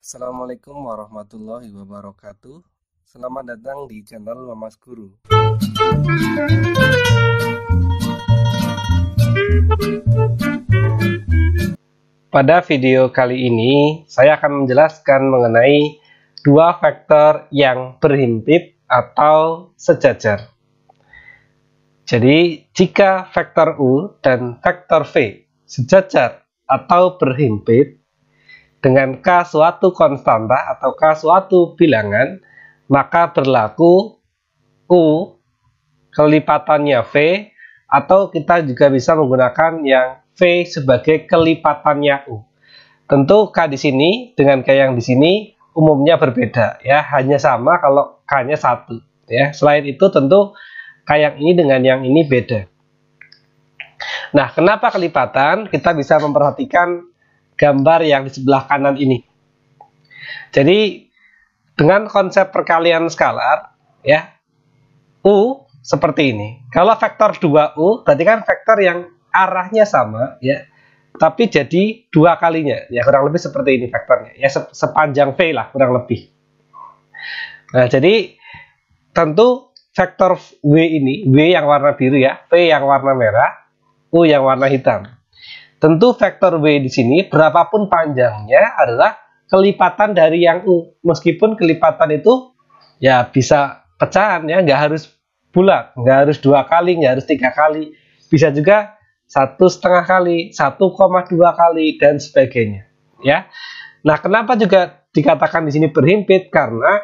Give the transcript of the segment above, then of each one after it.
Assalamualaikum warahmatullahi wabarakatuh. Selamat datang di channel Mamas Guru. Pada video kali ini saya akan menjelaskan mengenai dua vektor yang berhimpit atau sejajar. Jadi jika vektor U dan vektor V sejajar atau berhimpit dengan K suatu konstanta atau K suatu bilangan, maka berlaku U kelipatannya V, atau kita juga bisa menggunakan yang V sebagai kelipatannya U. Tentu K di sini dengan K yang di sini umumnya berbeda ya, hanya sama kalau K-nya satu ya. Selain itu tentu K yang ini dengan yang ini beda. Nah, kenapa kelipatan? Kita bisa memperhatikan gambar yang di sebelah kanan ini. Jadi dengan konsep perkalian skalar ya, U seperti ini. Kalau vektor 2U berarti kan vektor yang arahnya sama ya, tapi jadi dua kalinya ya, kurang lebih seperti ini vektornya ya, sepanjang V lah kurang lebih. Nah, jadi tentu vektor W ini, W yang warna biru ya, V yang warna merah, U yang warna hitam. Tentu vektor W di sini berapapun panjangnya adalah kelipatan dari yang U. Meskipun kelipatan itu ya bisa pecahan ya, nggak harus bulat, nggak harus 2 kali, nggak harus 3 kali. Bisa juga 1,5 kali, 1,2 kali dan sebagainya. Ya. Nah, kenapa juga dikatakan di sini berhimpit? Karena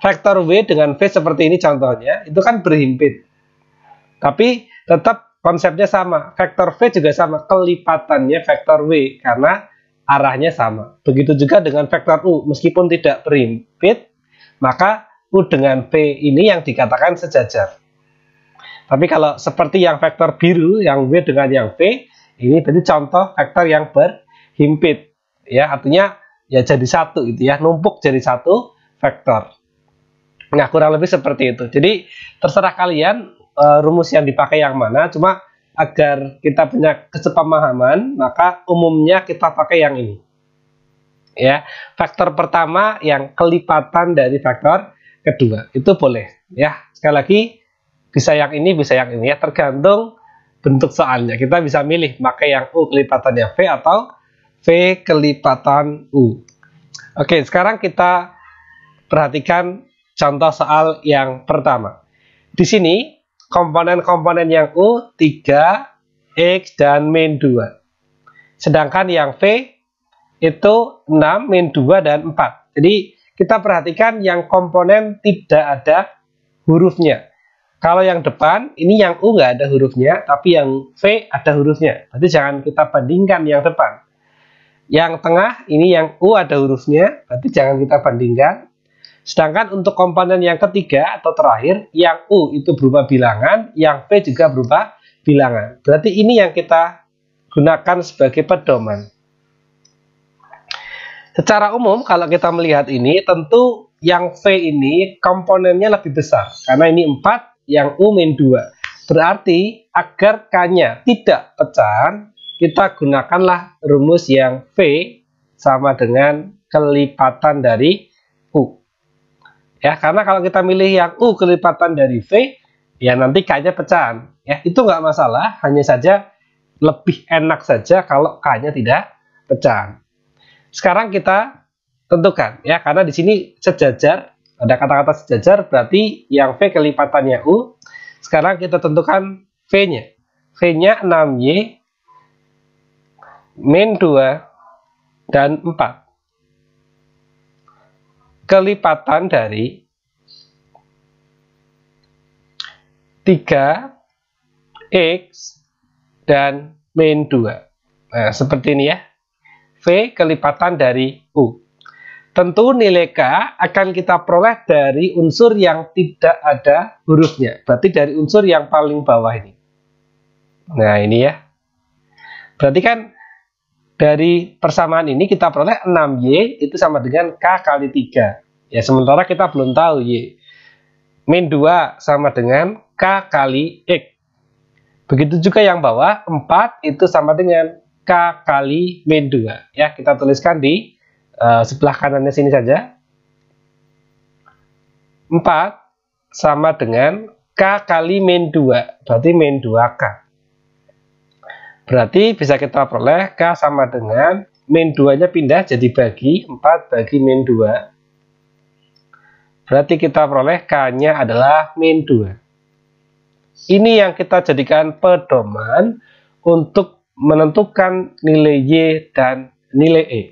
vektor W dengan V seperti ini contohnya, itu kan berhimpit. Tapi tetap konsepnya sama, vektor V juga sama, kelipatannya vektor W karena arahnya sama. Begitu juga dengan vektor U, meskipun tidak berhimpit, maka U dengan V ini yang dikatakan sejajar. Tapi kalau seperti yang vektor biru, yang W dengan yang V, ini berarti contoh vektor yang berhimpit. Ya, artinya ya jadi satu itu ya, numpuk jadi satu vektor. Nah, kurang lebih seperti itu. Jadi terserah kalian rumus yang dipakai yang mana, cuma agar kita punya kesepemahaman, maka umumnya kita pakai yang ini. Ya, vektor pertama yang kelipatan dari vektor kedua, itu boleh. Ya, sekali lagi bisa yang ini, bisa yang ini ya, tergantung bentuk soalnya. Kita bisa milih pakai yang U kelipatannya V atau V kelipatan U. Oke, sekarang kita perhatikan contoh soal yang pertama. Di sini komponen-komponen yang U 3, X, dan min 2. Sedangkan yang V itu 6, min 2, dan 4. Jadi kita perhatikan yang komponen tidak ada hurufnya. Kalau yang depan, ini yang U nggak ada hurufnya, tapi yang V ada hurufnya. Berarti jangan kita bandingkan yang depan. Yang tengah, ini yang U ada hurufnya, berarti jangan kita bandingkan. Sedangkan untuk komponen yang ketiga atau terakhir, yang U itu berupa bilangan, yang V juga berupa bilangan. Berarti ini yang kita gunakan sebagai pedoman. Secara umum kalau kita melihat ini, tentu yang V ini komponennya lebih besar. Karena ini 4, yang U min 2. Berarti agar K-nya tidak pecahan, kita gunakanlah rumus yang V sama dengan kelipatan dari U. Ya, karena kalau kita milih yang U kelipatan dari V, ya nanti K-nya pecahan. Ya, itu nggak masalah, hanya saja lebih enak saja kalau K-nya tidak pecahan. Sekarang kita tentukan, ya, karena di sini sejajar, ada kata-kata sejajar, berarti yang V kelipatannya U. Sekarang kita tentukan V-nya. V-nya 6Y, min 2, dan 4. Kelipatan dari 3X dan min 2. Nah, seperti ini ya. V kelipatan dari U. Tentu nilai K akan kita peroleh dari unsur yang tidak ada hurufnya. Berarti dari unsur yang paling bawah ini. Nah, ini ya. Berarti kan dari persamaan ini kita peroleh 6Y itu sama dengan K kali 3. Ya, sementara kita belum tahu Y. Min 2 sama dengan K kali X. Begitu juga yang bawah, 4 itu sama dengan K kali min 2. Ya, kita tuliskan di sebelah kanannya sini saja. 4 sama dengan K kali min 2, berarti min 2K. Berarti bisa kita peroleh K sama dengan min 2-nya pindah jadi bagi 4 bagi min 2. Berarti kita peroleh K-nya adalah min 2. Ini yang kita jadikan pedoman untuk menentukan nilai Y dan nilai E.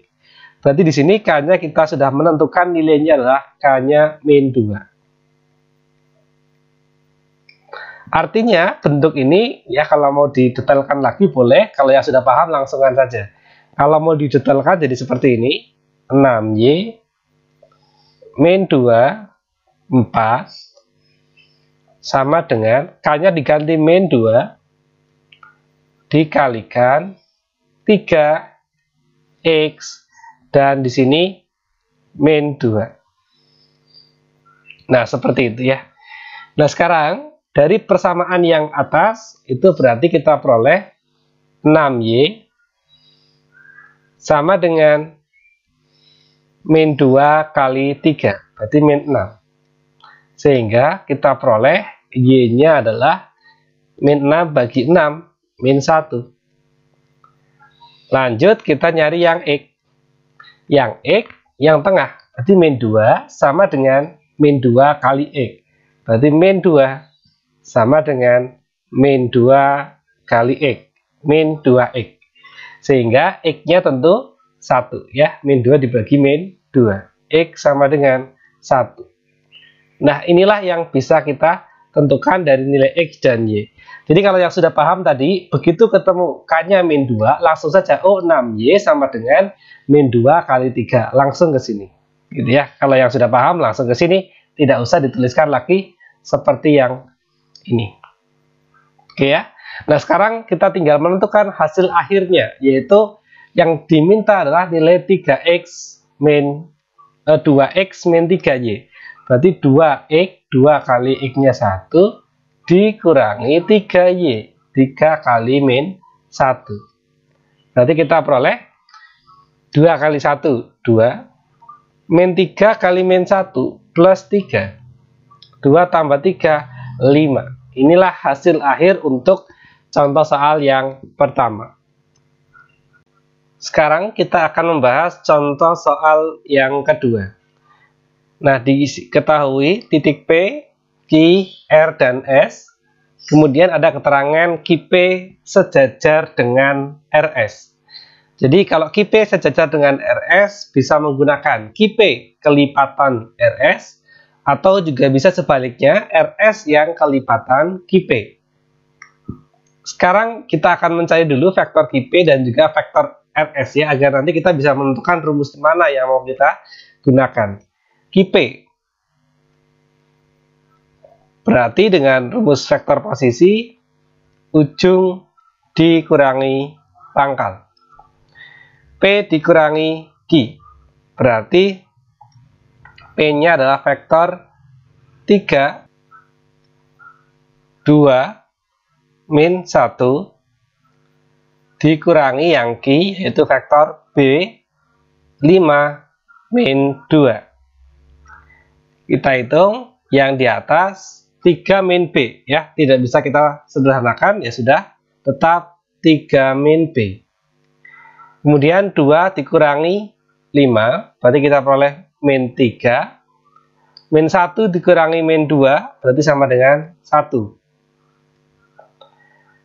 Berarti di sini K-nya kita sudah menentukan nilainya adalah K-nya min 2. Artinya bentuk ini ya kalau mau didetailkan lagi boleh, kalau yang sudah paham langsungkan saja. Kalau mau didetailkan jadi seperti ini, 6Y min 2, 4 sama dengan K-nya diganti min 2 dikalikan 3X dan di sini min 2. Nah, seperti itu ya. Nah, sekarang dari persamaan yang atas itu berarti kita peroleh 6Y sama dengan min 2 kali 3, berarti min 6. Sehingga kita peroleh Y-nya adalah min 6 bagi 6, min 1. Lanjut kita nyari yang X. Yang X yang tengah, berarti min 2 sama dengan min 2 kali X. Berarti min 2 sama dengan min 2 kali X, min 2X. Sehingga X-nya tentu 1 ya, min 2 dibagi min 2. X sama dengan 1. Nah, inilah yang bisa kita tentukan dari nilai X dan Y. Jadi kalau yang sudah paham tadi, begitu ketemu K-nya min 2, langsung saja, oh 6Y sama dengan min 2 kali 3. Langsung ke sini. Gitu ya. Kalau yang sudah paham, langsung ke sini. Tidak usah dituliskan lagi seperti yang ini. Oke ya. Nah, sekarang kita tinggal menentukan hasil akhirnya, yaitu yang diminta adalah nilai 3X min 2X min 3Y. Berarti 2X, 2 kali X-nya 1, dikurangi 3Y, 3 kali min 1. Berarti kita peroleh 2 kali 1, 2, min 3 kali min 1, plus 3. 2 tambah 3, 5. Inilah hasil akhir untuk contoh soal yang pertama. Sekarang kita akan membahas contoh soal yang kedua. Nah, diketahui titik P, Q, R, dan S. Kemudian ada keterangan QP sejajar dengan RS. Jadi kalau QP sejajar dengan RS bisa menggunakan QP kelipatan RS atau juga bisa sebaliknya RS yang kelipatan QP. Sekarang kita akan mencari dulu vektor QP dan juga vektor RS ya, agar nanti kita bisa menentukan rumus mana yang mau kita gunakan. QP berarti dengan rumus vektor posisi ujung dikurangi pangkal. P dikurangi Q berarti P-nya adalah vektor 3, 2, min 1 dikurangi yang Q yaitu vektor B, 5, min 2. Kita hitung yang di atas 3 min B ya, tidak bisa kita sederhanakan, ya sudah, tetap 3 min B. Kemudian 2 dikurangi 5, berarti kita peroleh min 3. Min 1 dikurangi min 2, berarti sama dengan 1.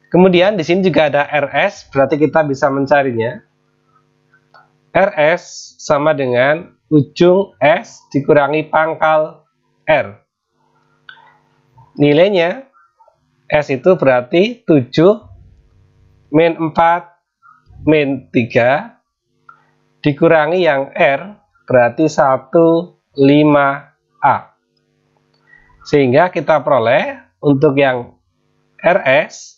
Kemudian di sini juga ada RS, berarti kita bisa mencarinya. RS sama dengan ujung S dikurangi pangkal R. Nilainya S itu berarti 7 min 4 min 3 dikurangi yang R berarti 15A. Sehingga kita peroleh untuk yang RS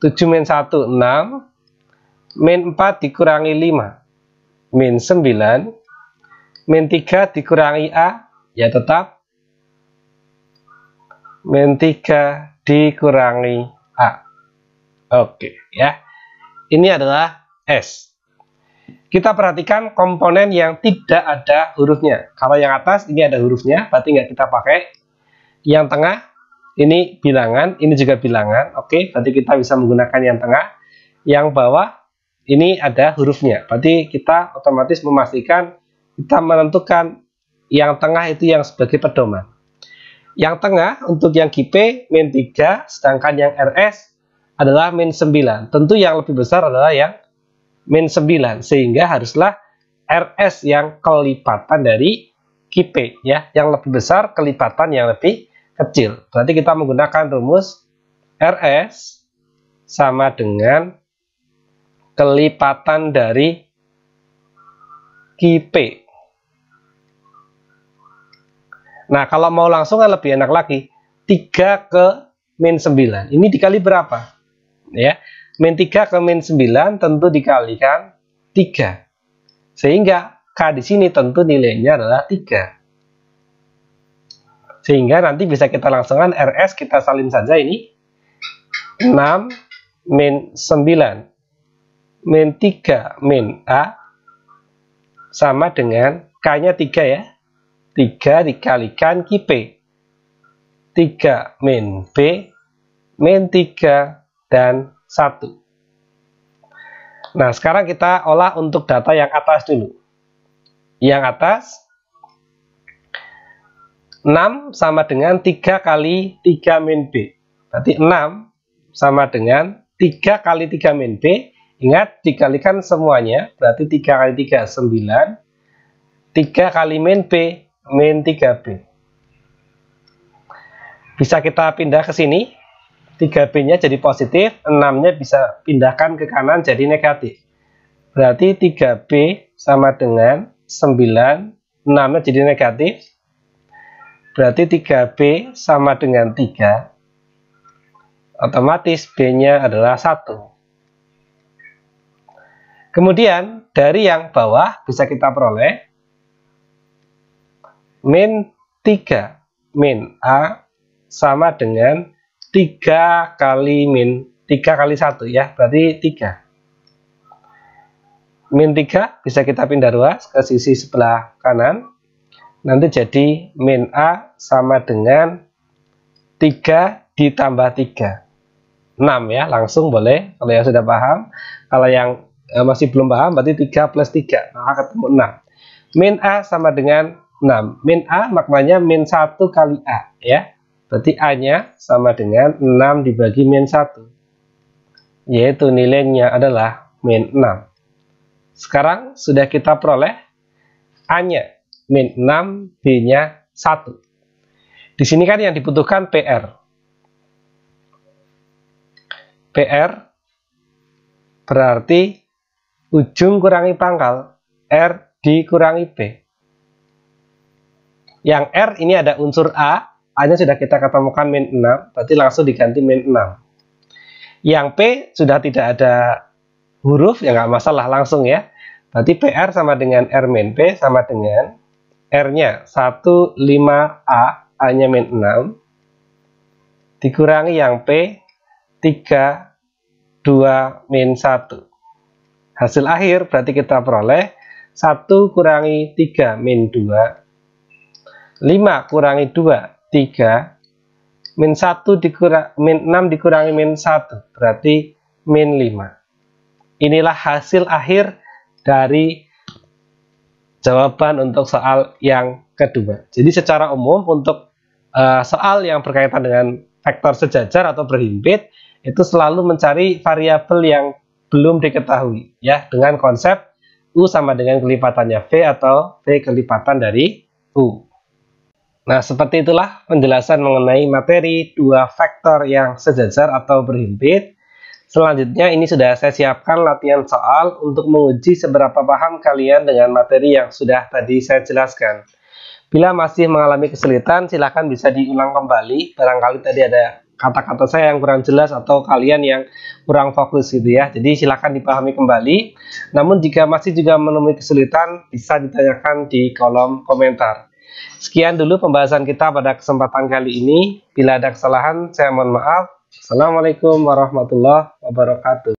7 min 1 6, min 4 dikurangi 5 min 9, min 3 dikurangi A, ya tetap min 3 dikurangi A. Oke ya. Ini adalah S. Kita perhatikan komponen yang tidak ada hurufnya. Kalau yang atas ini ada hurufnya, berarti nggak kita pakai. Yang tengah ini bilangan, ini juga bilangan. Oke, berarti kita bisa menggunakan yang tengah. Yang bawah ini ada hurufnya. Berarti kita otomatis memastikan kita menentukan yang tengah itu yang sebagai pedoman. Yang tengah untuk yang GP min 3, sedangkan yang RS adalah min 9. Tentu yang lebih besar adalah yang min 9, sehingga haruslah RS yang kelipatan dari GP, ya, yang lebih besar kelipatan yang lebih kecil. Berarti kita menggunakan rumus RS sama dengan kelipatan dari GP. Nah, kalau mau langsung kan lebih enak lagi. 3 ke min 9. Ini dikali berapa? Ya. Min 3 ke min 9 tentu dikalikan 3. Sehingga K di sini tentu nilainya adalah 3. Sehingga nanti bisa kita langsungkan RS kita salin saja ini. 6 min 9 min 3 min A sama dengan K-nya 3 ya. 3 dikalikan QP. 3 min B min 3 dan 1. Nah, sekarang kita olah untuk data yang atas dulu. Yang atas 6 sama dengan 3 kali 3 min B. Berarti 6 sama dengan 3 kali 3 min B. Ingat, dikalikan semuanya. Berarti 3 kali 3, 9. 3 kali min B, min 3B. Bisa kita pindah ke sini. 3B-nya jadi positif, 6-nya bisa pindahkan ke kanan jadi negatif. Berarti 3B sama dengan 9, 6-nya jadi negatif. Berarti 3B sama dengan 3. Otomatis B-nya adalah 1. Kemudian dari yang bawah bisa kita peroleh min 3 min A sama dengan 3 kali min 3 kali 1 ya, berarti 3. Min 3 bisa kita pindah ruas ke sisi sebelah kanan. Nanti jadi min A sama dengan 3 ditambah 3. 6 ya, langsung boleh kalau yang sudah paham. Kalau yang masih belum paham berarti 3 plus 3, maka ketemu 6. Min A sama dengan 6. Min A maknanya min 1 kali A ya. Berarti A-nya sama dengan 6 dibagi min 1. Yaitu nilainya adalah min 6. Sekarang sudah kita peroleh A-nya min 6, B-nya 1. Di sini kan yang dibutuhkan PR. PR berarti ujung kurangi pangkal R dikurangi B. Yang R ini ada unsur A. A-nya sudah kita ketemukan min 6, berarti langsung diganti min 6. Yang P sudah tidak ada huruf, ya nggak masalah, langsung ya. Berarti PR sama dengan R min P sama dengan R-nya 15A, A-nya min 6, dikurangi yang P 3, 2, min 1. Hasil akhir berarti kita peroleh 1 kurangi 3 min 2, 5 kurangi 2, 3, min 1 min 6 dikurangi min 1, berarti min 5. Inilah hasil akhir dari jawaban untuk soal yang kedua. Jadi secara umum untuk soal yang berkaitan dengan vektor sejajar atau berhimpit, itu selalu mencari variabel yang belum diketahui, ya, dengan konsep U sama dengan kelipatannya V atau V kelipatan dari U. Nah, seperti itulah penjelasan mengenai materi dua vektor yang sejajar atau berhimpit. Selanjutnya ini sudah saya siapkan latihan soal untuk menguji seberapa paham kalian dengan materi yang sudah tadi saya jelaskan. Bila masih mengalami kesulitan, silahkan bisa diulang kembali. Barangkali tadi ada kata-kata saya yang kurang jelas atau kalian yang kurang fokus gitu ya. Jadi silahkan dipahami kembali. Namun jika masih juga menemui kesulitan, bisa ditanyakan di kolom komentar. Sekian dulu pembahasan kita pada kesempatan kali ini. Bila ada kesalahan, saya mohon maaf. Assalamualaikum warahmatullahi wabarakatuh.